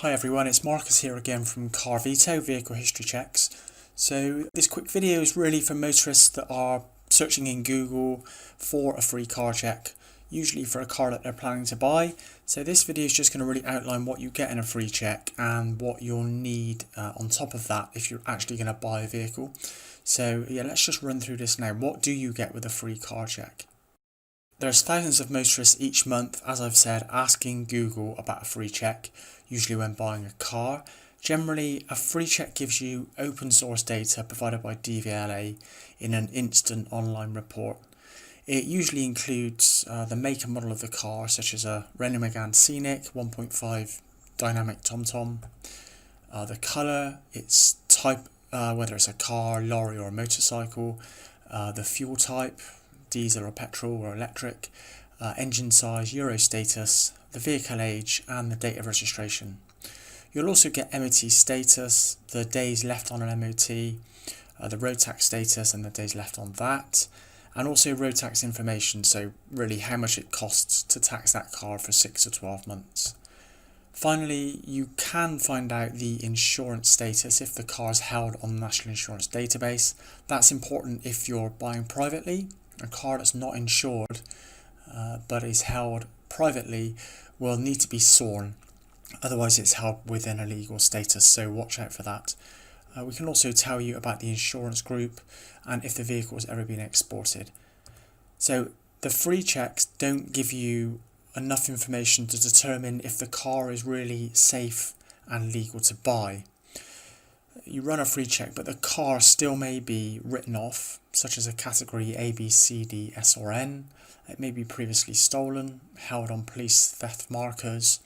Hi everyone, it's Marcus here again from CarVeto Vehicle History Checks. So this quick video is really for motorists that are searching in Google for a free car check, usually for a car that they're planning to buy. So this video is just going to really outline what you get in a free check and what you'll need on top of that if you're actually going to buy a vehicle. So yeah, let's just run through this now. What do you get with a free car check? There's thousands of motorists each month, as I've said, asking Google about a free check, usually when buying a car. Generally, a free check gives you open source data provided by DVLA in an instant online report. It usually includes the make and model of the car, such as a Renault Scenic 1.5 Dynamique TomTom, the colour, its type, whether it's a car, lorry or a motorcycle, the fuel type, diesel or petrol or electric, engine size, Euro status, the vehicle age and the date of registration. You'll also get MOT status, the days left on an MOT, the road tax status and the days left on that, and also road tax information, so really how much it costs to tax that car for 6 to 12 months. Finally, you can find out the insurance status if the car is held on the National Insurance database. That's important if you're buying privately. A car that's not insured but is held privately will need to be SORN, otherwise it's held within a legal status, so watch out for that. We can also tell you about the insurance group and if the vehicle has ever been exported. So the free checks don't give you enough information to determine if the car is really safe and legal to buy. You run a free check, but the car still may be written off, such as a category A, B, C, D, S or N. It may be previously stolen, held on police theft markers,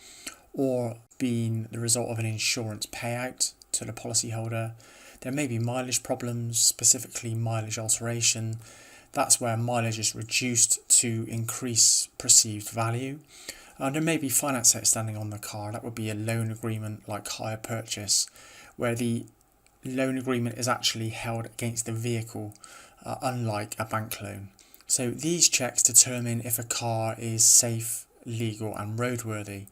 or been the result of an insurance payout to the policyholder. There may be mileage problems, specifically mileage alteration. That's where mileage is reduced to increase perceived value. There may be finance outstanding on the car. That would be a loan agreement like hire purchase, where the loan agreement is actually held against the vehicle, unlike a bank loan. So these checks determine if a car is safe, legal and roadworthy.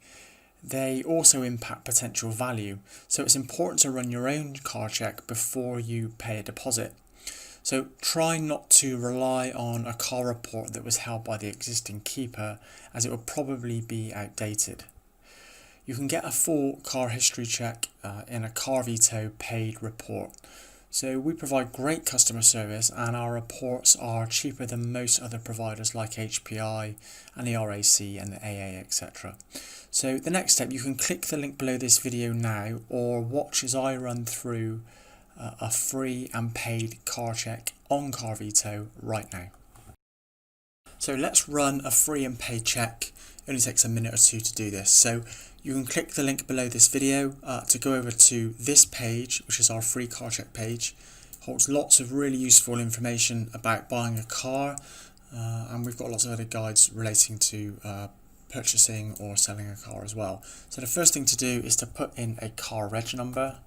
They also impact potential value, so it's important to run your own car check before you pay a deposit. So try not to rely on a car report that was held by the existing keeper, as it will probably be outdated. You can get a full car history check in a CarVeto paid report. So we provide great customer service and our reports are cheaper than most other providers like HPI and the RAC and the AA, etc. So the next step, you can click the link below this video now or watch as I run through a free and paid car check on CarVeto right now. So let's run a free and paid check. It only takes a minute or two to do this. So you can click the link below this video to go over to this page, which is our free car check page. It holds lots of really useful information about buying a car, and we've got lots of other guides relating to purchasing or selling a car as well. So the first thing to do is to put in a car reg number.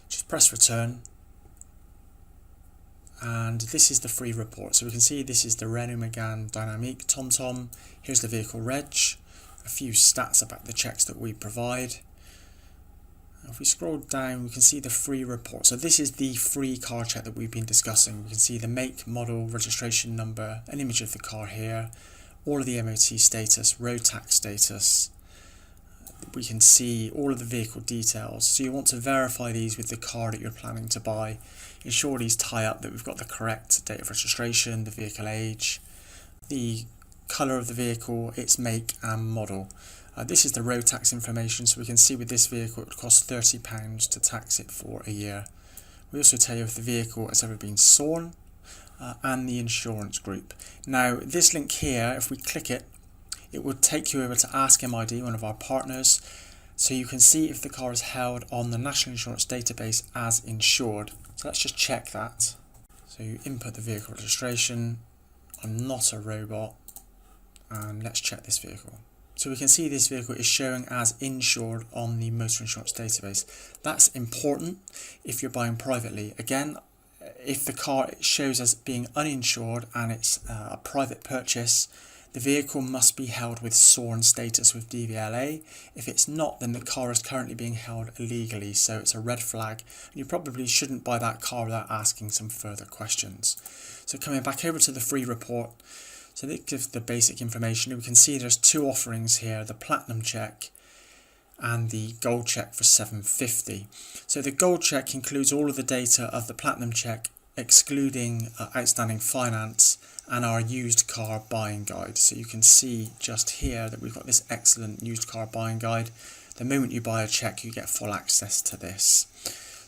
Just press return. And this is the free report. So we can see this is the Renault Dynamique TomTom. Here's the vehicle reg. A few stats about the checks that we provide. If we scroll down, we can see the free report. So this is the free car check that we've been discussing. We can see the make, model, registration number, an image of the car here, all of the MOT status, road tax status. We can see all of the vehicle details. So you want to verify these with the car that you're planning to buy. Ensure these tie up, that we've got the correct date of registration, the vehicle age, the colour of the vehicle, its make and model. This is the road tax information, so we can see with this vehicle it would cost £30 to tax it for a year. We also tell you if the vehicle has ever been SORN and the insurance group. Now this link here, if we click it, it would take you over to Ask MID, one of our partners, so you can see if the car is held on the National Insurance database as insured. So let's just check that. So you input the vehicle registration. I'm not a robot. And let's check this vehicle. So we can see this vehicle is showing as insured on the motor insurance database. That's important if you're buying privately. Again, if the car shows as being uninsured and it's a private purchase, The vehicle must be held with SORN status with DVLA. If it's not, then the car is currently being held illegally, so it's a red flag. You probably shouldn't buy that car without asking some further questions. So coming back over to the free report, so that gives the basic information. We can see there's two offerings here, the Platinum check and the Gold check for $750. So the Gold check includes all of the data of the Platinum check, excluding outstanding finance, and our used car buying guide. So you can see just here that we've got this excellent used car buying guide. The moment you buy a check, you get full access to this.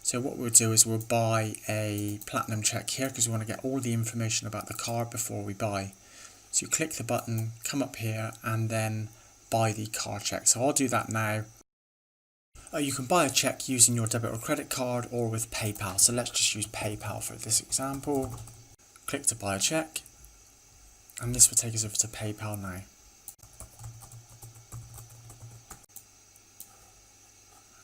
So what we'll do is we'll buy a Platinum check here because we want to get all the information about the car before we buy. So you click the button, come up here, and then buy the car check. So I'll do that now. You can buy a check using your debit or credit card or with PayPal. So let's just use PayPal for this example. Click to buy a check. And this will take us over to PayPal now.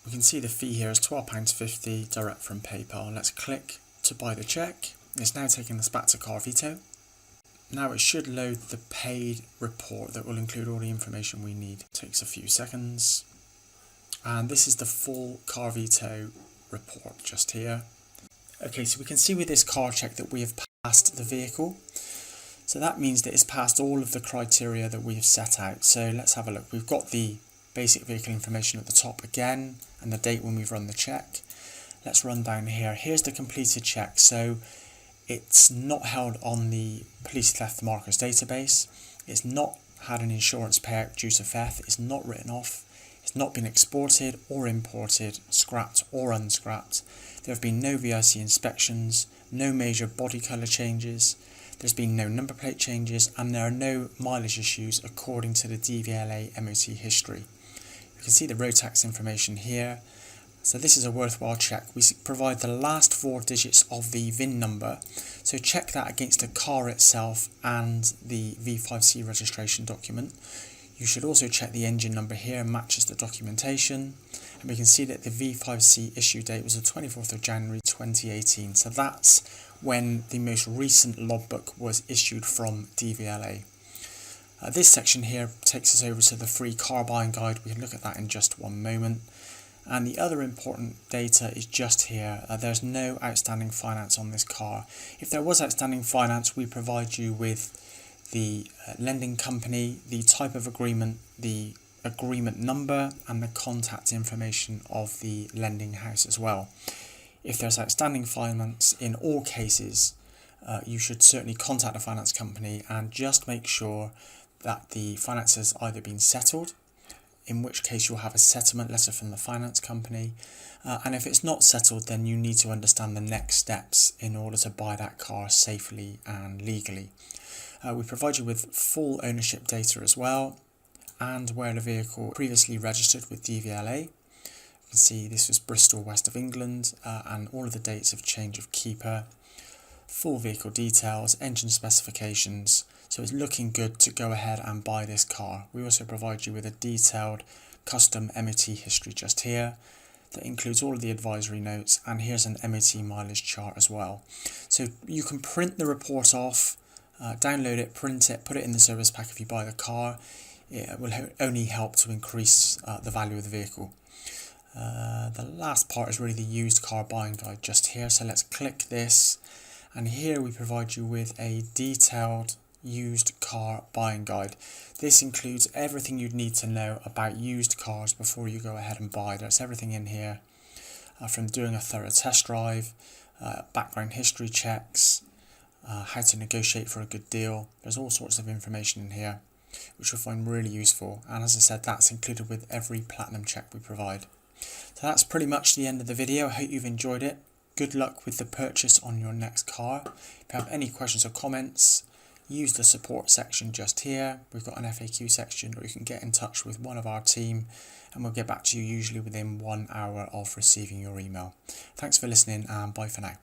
We can see the fee here is £12.50 direct from PayPal. Let's click to buy the check. It's now taking us back to CarVeto. Now it should load the paid report that will include all the information we need. It takes a few seconds. And this is the full CarVeto report just here. Okay, so we can see with this car check that we have passed the vehicle. So that means that it's passed all of the criteria that we have set out. So let's have a look. We've got the basic vehicle information at the top again and the date when we've run the check. Let's run down here. Here's the completed check. So it's not held on the police theft markers database. It's not had an insurance payout due to theft. It's not written off. It's not been exported or imported, scrapped or unscrapped. There have been no VIC inspections, no major body colour changes. There's been no number plate changes, and there are no mileage issues according to the DVLA MOT history. You can see the road tax information here. So this is a worthwhile check. We provide the last 4 digits of the VIN number. So check that against the car itself and the V5C registration document. You should also check the engine number here, matches the documentation. And we can see that the V5C issue date was the 24th of January 2018. So that's when the most recent logbook was issued from DVLA. This section here takes us over to the free car buying guide. We can look at that in just one moment. And the other important data is just here. There's no outstanding finance on this car. If there was outstanding finance, we provide you with the lending company, the type of agreement, the agreement number, and the contact information of the lending house as well. If there's outstanding finance in all cases, you should certainly contact the finance company and just make sure that the finance has either been settled, in which case you'll have a settlement letter from the finance company, and if it's not settled, then you need to understand the next steps in order to buy that car safely and legally. We provide you with full ownership data as well, and where the vehicle previously registered with DVLA. You can see this was Bristol, west of England, and all of the dates of change of keeper, full vehicle details, engine specifications. So it's looking good to go ahead and buy this car. We also provide you with a detailed custom MOT history just here that includes all of the advisory notes, and here's an MOT mileage chart as well. So you can print the report off, download it, print it, put it in the service pack if you buy the car. It will only help to increase the value of the vehicle. The last part is really the used car buying guide just here. So let's click this, and here we provide you with a detailed used car buying guide. This includes everything you'd need to know about used cars before you go ahead and buy. There's everything in here, from doing a thorough test drive, background history checks, how to negotiate for a good deal. There's all sorts of information in here which you'll find really useful, and as I said, that's included with every platinum check we provide. So that's pretty much the end of the video. I hope you've enjoyed it. Good luck with the purchase on your next car. If you have any questions or comments, use the support section just here. We've got an FAQ section where you can get in touch with one of our team, and we'll get back to you usually within 1 hour of receiving your email. Thanks for listening, and bye for now.